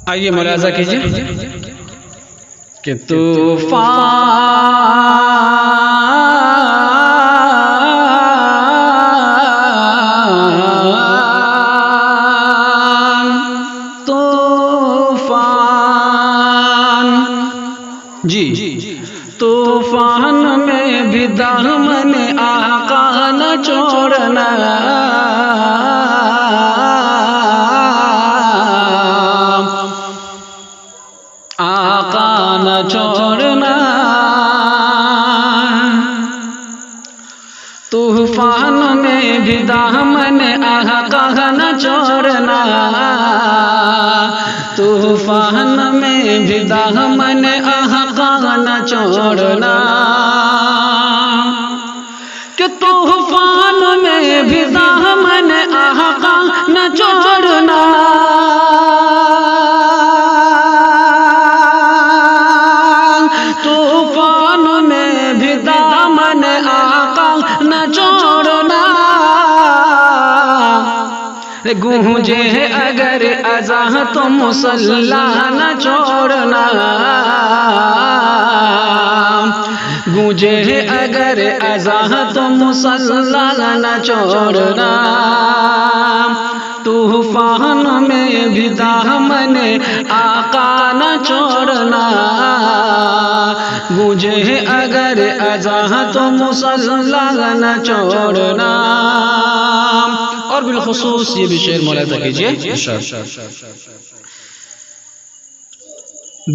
آئیے ملاحظہ کیجئے کہ طوفان جی طوفان میں بھی دامن آقا نہ چھوڑنا، آقا نہ چھوڑنا، طوفان میں بھی دامن آقا نہ چھوڑنا، طوفان میں بھی دامن آقا نہ چھوڑنا، کہ طوفان میں بھی دامن آقا نہ چھوڑنا، طوفان میں بھی دامن آقا نہ چھوڑنا، گونجے اگر اذان تو مصلی نہ چھوڑنا، گونجے اگر اذان تو مصلی نہ چھوڑنا، طوفان میں بھی دامن آقا نہ چھوڑنا، گونجے اگر اذان تو مصلی نہ چھوڑنا۔ اور بالخصوص یہ بھی شعر ملاحظہ کیجئے،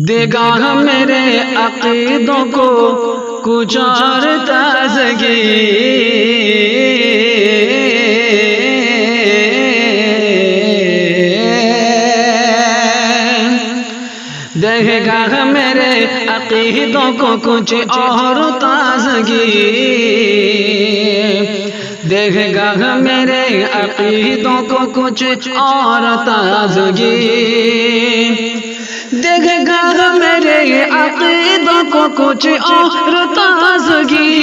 دے گا میرے عقیدوں کو کچھ اور تازگی، دے گا میرے عقیدوں کو کچھ اور تازگی، دے گا میرے عقیدوں کو کچھ اور تازگی، دے گا میرے عقیدوں کو کچھ اور تازگی،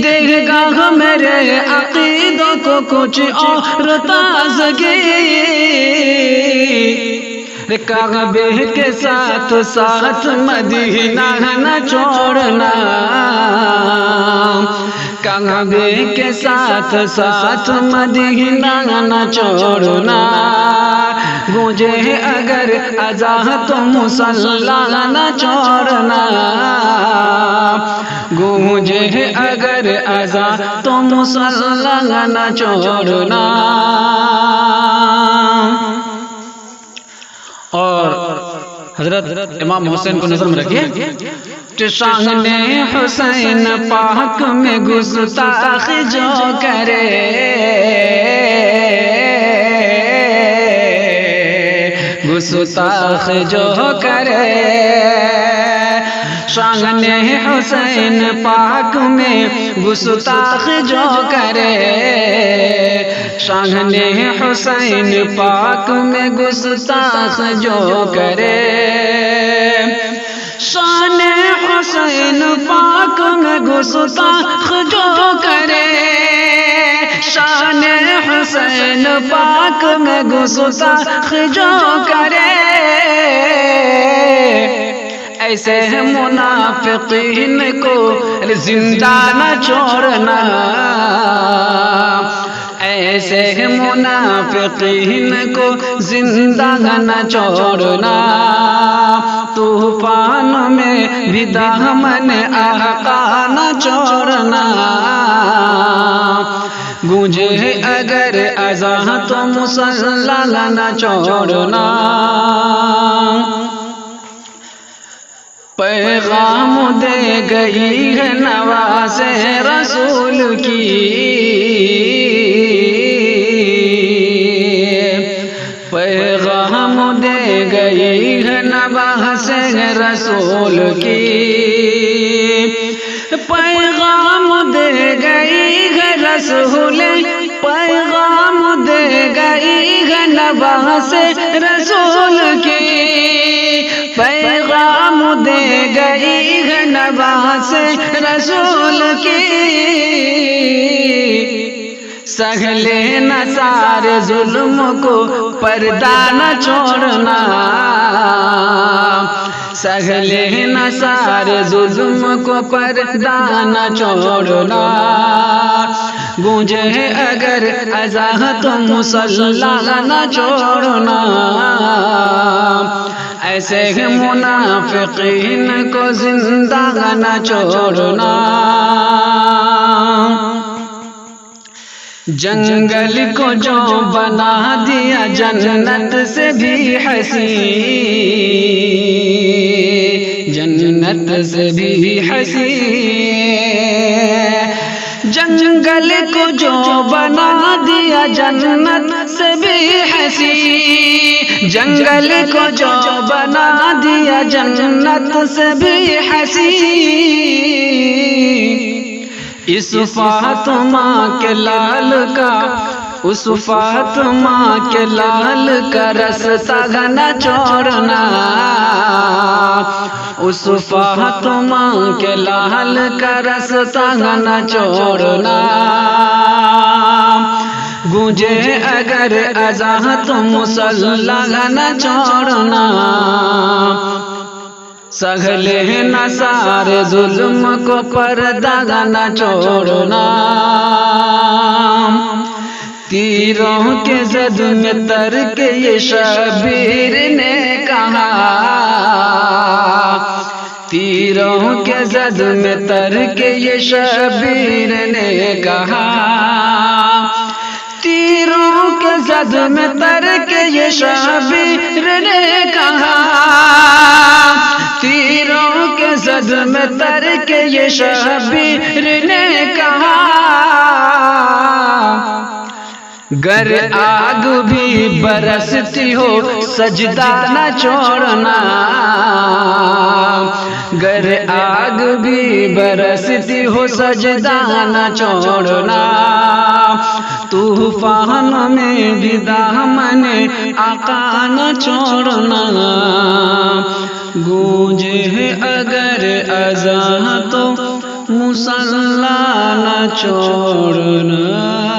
دے گا میرے عقیدوں کو کچھ اور تازگی، کعبے کے ساتھ ساتھ مدینہ نہ چھوڑنا، کعبے کے ساتھ ساتھ مدینہ نہ چھوڑنا، گونجے اگر اذان تو مصلی نہ چھوڑنا، گونجے اگر اذان تو مصلی نہ چھوڑنا۔ اور حضرت امام حسین کو نظر میں رکھیے، شان حسین پاک میں گستاخ جو کرے، گستاخ جو کرے، شان حسین پاک میں گستاخ جو کرے، شان حسین پاک میں گستاخ جو کرے، شان حسین پاک میں گستاخ جو کرے، شان حسین پاک میں گستاخ جو کرے، ایسے منافقین کو زندہ نہ چھوڑنا، ایسے منافقین کو زندہ نہ چھوڑنا، طوفان میں بھی دامن آقا نہ چھوڑنا، گونجے اگر اذان تو مصلی نہ چھوڑنا، پیغام دے گئی ہے نواز رسول کی، پیغام دے گئی ہے نواز رسول کی، پیغام دے گئی ہے رسول، پیغام دے گئی ہے نواز رسول کی، پیغام دے گئی ہے نواز رسول کی، سہ لینا سارے ظلم کو پردہ نہ چھوڑنا، سہ لینا سارے ظلم کو پردہ نہ چھوڑنا، گونجے اگر اذان تو مصلی نہ چھوڑنا، ایسے منافقین کو زندہ نہ چھوڑنا۔ جنگل کو جو بنا دیا جنت سے بھی حسین، جنت سے بھی حسین، جنگل کو جو بنا دیا جنت سے بھی حسین، جنگل کو جو بنا دیا جنت سے بھی حسین، اس فاطمہ کے لال کا، اس فاطمہ کے لال کا رستہ نہ چھوڑنا، اس فاطمہ کے لال کا رستہ نہ چھوڑنا، گونجے اگر اذان تو مصلی نہ چھوڑنا، سہ لینا سارے ظلم کو پردہ نہ چھوڑنا، تیروں کے زد میں تر کے یہ شبیر نے کہا، تیروں کے زد میں تر کے یہ شبیر نے کہا، تیروں کے زد میں تر کے یہ شبیر نے کہا، تیروں کے زد میں تر کے یہ شبیر نے کہا، گر آگ بھی برستی ہو سجدہ نہ چھوڑنا، گر آگ بھی برستی ہو سجدہ نہ چھوڑنا، طوفان میں بھی دامن آقا نہ چھوڑنا، گونجے اگر اذان تو مصلی نہ چھوڑنا۔